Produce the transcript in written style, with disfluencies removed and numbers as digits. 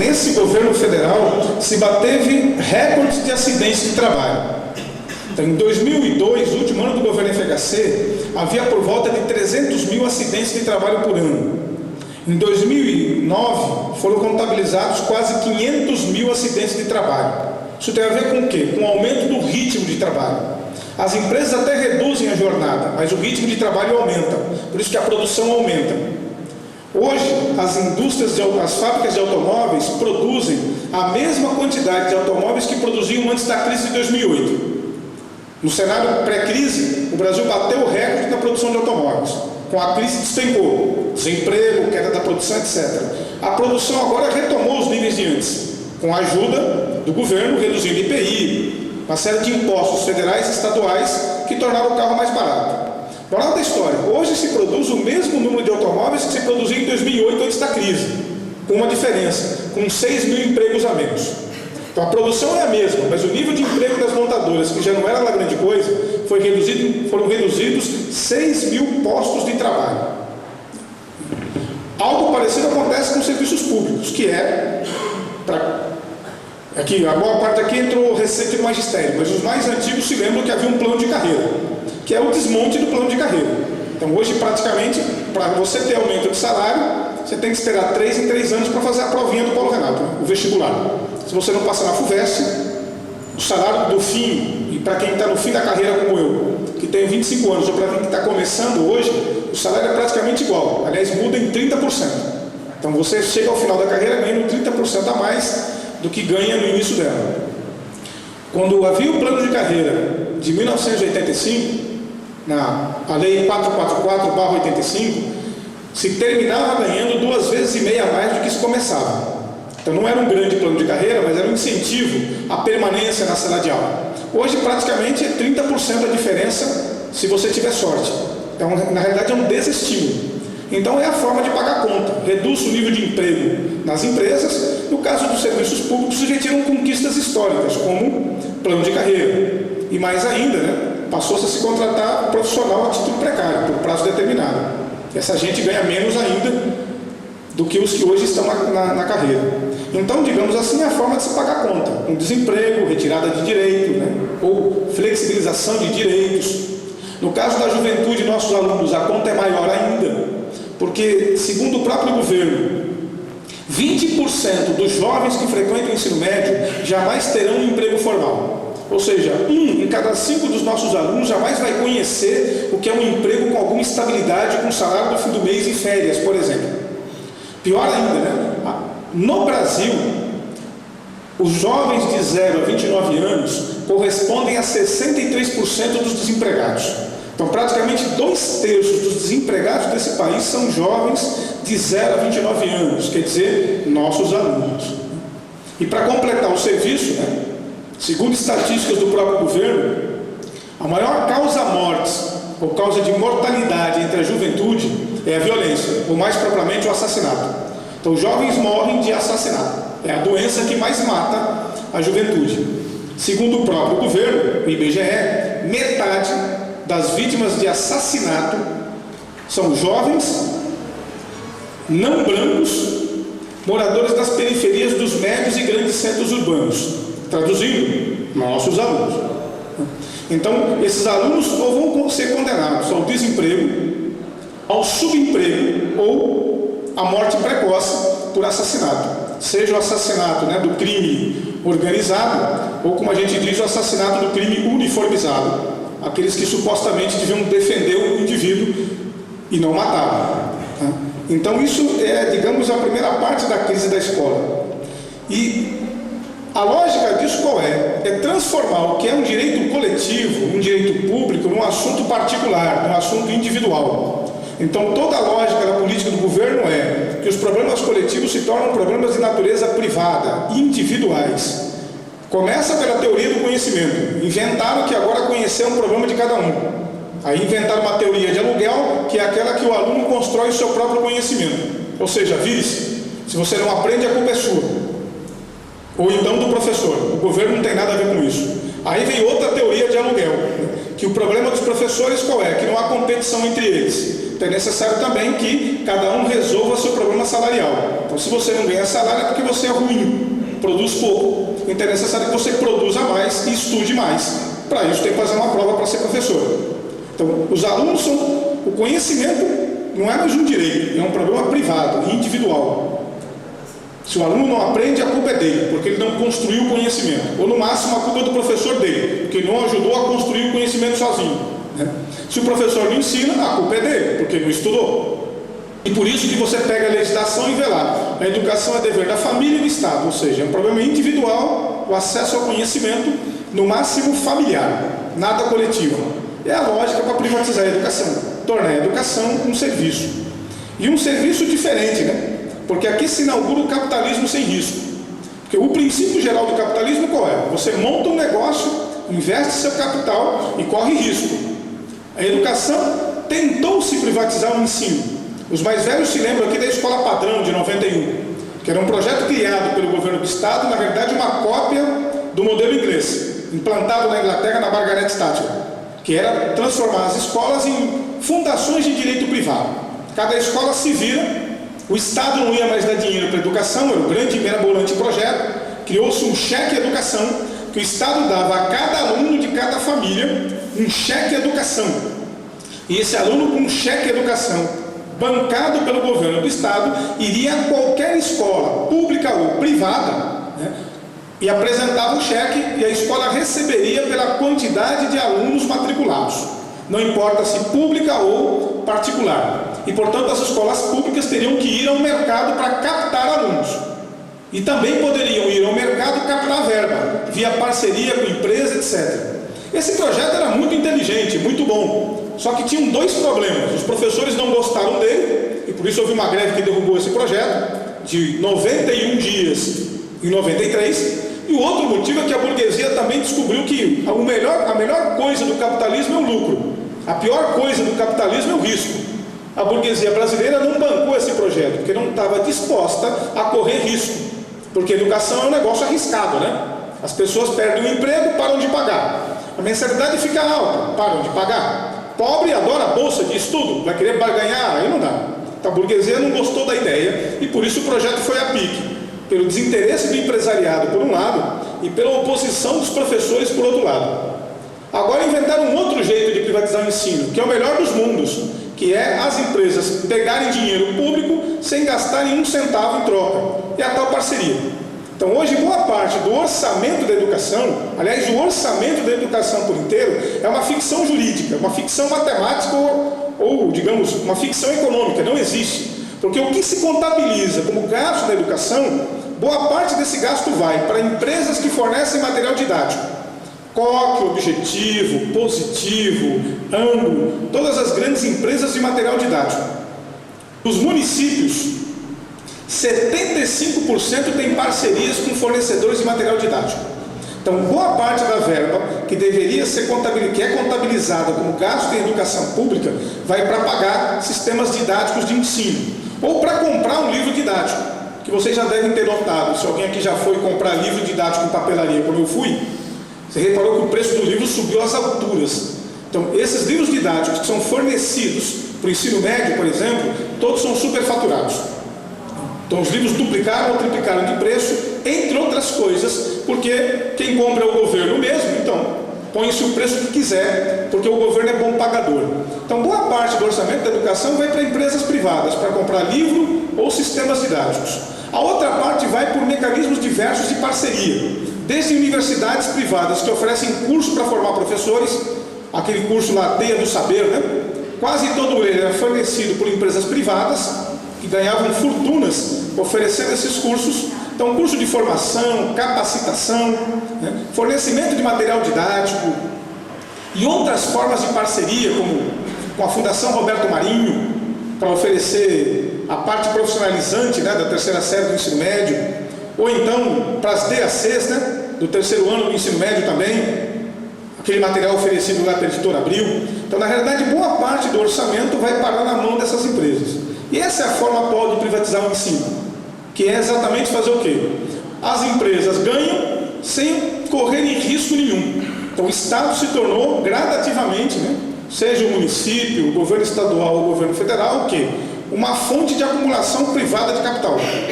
nesse governo federal se bateve recordes de acidentes de trabalho. Então, em 2002, o último ano do governo FHC, havia por volta de 300 mil acidentes de trabalho por ano. Em 2009, foram contabilizados quase 500 mil acidentes de trabalho. Isso tem a ver com o quê? Com o aumento do ritmo de trabalho. As empresas até reduzem a jornada, mas o ritmo de trabalho aumenta, por isso que a produção aumenta. Hoje, as fábricas de automóveis produzem a mesma quantidade de automóveis que produziam antes da crise de 2008. No cenário pré-crise, o Brasil bateu o recorde na produção de automóveis. Com a crise despencou, desemprego, queda da produção, etc. A produção agora retomou os níveis de antes, com a ajuda do governo, reduzindo IPI, uma série de impostos federais e estaduais que tornaram o carro mais barato. Moral da história, hoje se produz o mesmo número de automóveis que se produzia em 2008, antes da crise, com uma diferença, com 6 mil empregos a menos. Então a produção é a mesma, mas o nível de emprego das montadoras, que já não era lá grande coisa, foram reduzidos 6 mil postos de trabalho. Algo parecido acontece com os serviços públicos, que aqui, a boa parte aqui entrou recente do magistério, mas os mais antigos se lembram que havia um plano de carreira, que é o desmonte do plano de carreira. Então hoje, praticamente, para você ter aumento de salário, você tem que esperar 3 em 3 anos para fazer a provinha do Paulo Renato, o vestibular. Se você não passa na FUVEST, o salário do fim, e para quem está no fim da carreira como eu, que tem 25 anos, ou para quem está começando hoje, o salário é praticamente igual. Aliás, muda em 30%. Então você chega ao final da carreira ganhando 30% a mais do que ganha no início dela. Quando havia o plano de carreira de 1985, a Lei 444/85, se terminava ganhando 2,5 vezes a mais do que se começava. Então não era um grande plano de carreira, mas era um incentivo à permanência na sala de aula. Hoje praticamente é 30% a diferença se você tiver sorte. Então, na realidade é um desestímulo. Então é a forma de pagar a conta. Reduz o nível de emprego nas empresas. No caso dos serviços públicos, se retiram conquistas históricas, como plano de carreira. E mais ainda, passou-se a se contratar profissional a título precário, por prazo determinado. Essa gente ganha menos ainda do que os que hoje estão na carreira. Então, digamos assim, é a forma de se pagar a conta. Um desemprego, retirada de direito, ou flexibilização de direitos. No caso da juventude, nossos alunos, a conta é maior ainda, porque, segundo o próprio governo, 20% dos jovens que frequentam o ensino médio jamais terão um emprego formal. Ou seja, 1 em cada 5 dos nossos alunos jamais vai conhecer o que é um emprego com alguma estabilidade, com salário no fim do mês e férias, por exemplo. Pior ainda, no Brasil, os jovens de 0 a 29 anos correspondem a 63% dos desempregados. Então, praticamente 2/3 dos desempregados desse país são jovens de 0 a 29 anos, quer dizer, nossos alunos. E para completar o serviço, segundo estatísticas do próprio governo, a maior causa mortes, ou causa de mortalidade entre a juventude, é a violência, ou mais propriamente o assassinato. Então, os jovens morrem de assassinato. É a doença que mais mata a juventude. Segundo o próprio governo, o IBGE, metade das vítimas de assassinato são jovens, não brancos, moradores das periferias dos médios e grandes centros urbanos. Traduzindo, nossos alunos. Então, esses alunos ou vão ser condenados ao desemprego, ao subemprego ou à morte precoce por assassinato. Seja o assassinato do crime organizado, ou como a gente diz, o assassinato do crime uniformizado. Aqueles que supostamente deviam defender o indivíduo e não matá-lo. Então isso é, digamos, a primeira parte da crise da escola. E a lógica disso qual é? É transformar o que é um direito coletivo, um direito público, num assunto particular, num assunto individual. Então toda a lógica da política do governo é que os problemas coletivos se tornam problemas de natureza privada, individuais. Começa pela teoria do conhecimento. Inventaram que agora conhecer é um problema de cada um. Aí inventaram uma teoria de aluguel, que é aquela que o aluno constrói o seu próprio conhecimento. Ou seja, vire-se. Se você não aprende, a culpa é sua. Ou então do professor. O governo não tem nada a ver com isso. Aí vem outra teoria de aluguel, que o problema dos professores qual é? Que não há competição entre eles. Então é necessário também que cada um resolva seu problema salarial. Então se você não ganha salário é porque você é ruim, produz pouco. Então é necessário que você produza mais e estude mais. Para isso tem que fazer uma prova para ser professor. Então os alunos são... O conhecimento não é mais um direito, é um problema privado, individual. Se o aluno não aprende, a culpa é dele, porque ele não construiu o conhecimento. Ou no máximo a culpa é do professor dele, porque ele não ajudou a construir o conhecimento sozinho, né? Se o professor não ensina, a culpa é dele, porque ele não estudou. E por isso que você pega a legislação e vê lá. A educação é dever da família e do Estado, ou seja, é um problema individual, o acesso ao conhecimento, no máximo familiar, nada coletivo. É a lógica para privatizar a educação, tornar a educação um serviço. E um serviço diferente, né? Porque aqui se inaugura o capitalismo sem risco. Porque o princípio geral do capitalismo qual é? Você monta um negócio, investe seu capital e corre risco. A educação tentou se privatizar o ensino. Os mais velhos se lembram aqui da Escola Padrão de 91, que era um projeto criado pelo governo do Estado, na verdade uma cópia do modelo inglês, implantado na Inglaterra na Margaret Thatcher, que era transformar as escolas em fundações de direito privado. Cada escola se vira. O Estado não ia mais dar dinheiro para a educação, era o grande e mirabolante projeto. Criou-se um cheque educação, que o Estado dava a cada aluno de cada família um cheque educação. E esse aluno com um cheque educação, bancado pelo governo do Estado, iria a qualquer escola, pública ou privada, né, e apresentava o cheque, e a escola receberia pela quantidade de alunos matriculados. Não importa se pública ou particular. E, portanto, as escolas públicas teriam que ir ao mercado para captar alunos. E também poderiam ir ao mercado captar verba, via parceria com empresa, etc. Esse projeto era muito inteligente, muito bom. Só que tinham dois problemas. Os professores não gostaram dele, e por isso houve uma greve que derrubou esse projeto, de 91 dias em 93. E o outro motivo é que a burguesia também descobriu que a melhor coisa do capitalismo é o lucro. A pior coisa do capitalismo é o risco. A burguesia brasileira não bancou esse projeto, porque não estava disposta a correr risco. Porque a educação é um negócio arriscado, né? As pessoas perdem o emprego, param de pagar. A mensalidade fica alta, param de pagar. Pobre adora a bolsa de estudo, vai querer barganhar, aí não dá. Então a burguesia não gostou da ideia e por isso o projeto foi a pique. Pelo desinteresse do empresariado por um lado e pela oposição dos professores por outro lado. Agora inventaram um outro jeito de privatizar o ensino, que é o melhor dos mundos, que é as empresas pegarem dinheiro público sem gastarem um centavo em troca. É a tal parceria. Então hoje boa parte do orçamento da educação, aliás o orçamento da educação por inteiro, é uma ficção jurídica, uma ficção matemática ou digamos, uma ficção econômica, não existe. Porque o que se contabiliza como gasto da educação, boa parte desse gasto vai para empresas que fornecem material didático. COC, Objetivo, Positivo, Ângulo, todas as grandes empresas de material didático. Os municípios, 75% têm parcerias com fornecedores de material didático. Então, boa parte da verba que deveria ser que é contabilizada como gasto em educação pública, vai para pagar sistemas didáticos de ensino, ou para comprar um livro didático, que vocês já devem ter notado. Se alguém aqui já foi comprar livro didático em papelaria, como eu fui, você reparou que o preço do livro subiu às alturas. Então, esses livros didáticos que são fornecidos para o ensino médio, por exemplo, todos são superfaturados. Então, os livros duplicaram ou triplicaram de preço, entre outras coisas, porque quem compra é o governo mesmo, então põe-se o preço que quiser, porque o governo é bom pagador. Então, boa parte do orçamento da educação vai para empresas privadas, para comprar livro ou sistemas didáticos. A outra parte vai por mecanismos diversos de parceria. Desde universidades privadas que oferecem curso para formar professores, aquele curso lá, Teia do Saber, né? Quase todo ele era fornecido por empresas privadas, que ganhavam fortunas oferecendo esses cursos. Então, curso de formação, capacitação, né? Fornecimento de material didático e outras formas de parceria, como com a Fundação Roberto Marinho, para oferecer a parte profissionalizante, né, da terceira série do ensino médio, ou então para as DACs, né, do terceiro ano do ensino médio também, aquele material oferecido lá pela editora Abril. Então, na realidade, boa parte do orçamento vai parar na mão dessas empresas. E essa é a forma atual de privatizar o ensino, que é exatamente fazer o quê? As empresas ganham sem correrem risco nenhum. Então o Estado se tornou gradativamente, né, seja o município, o governo estadual ou o governo federal, o quê? Uma fonte de acumulação privada de capital.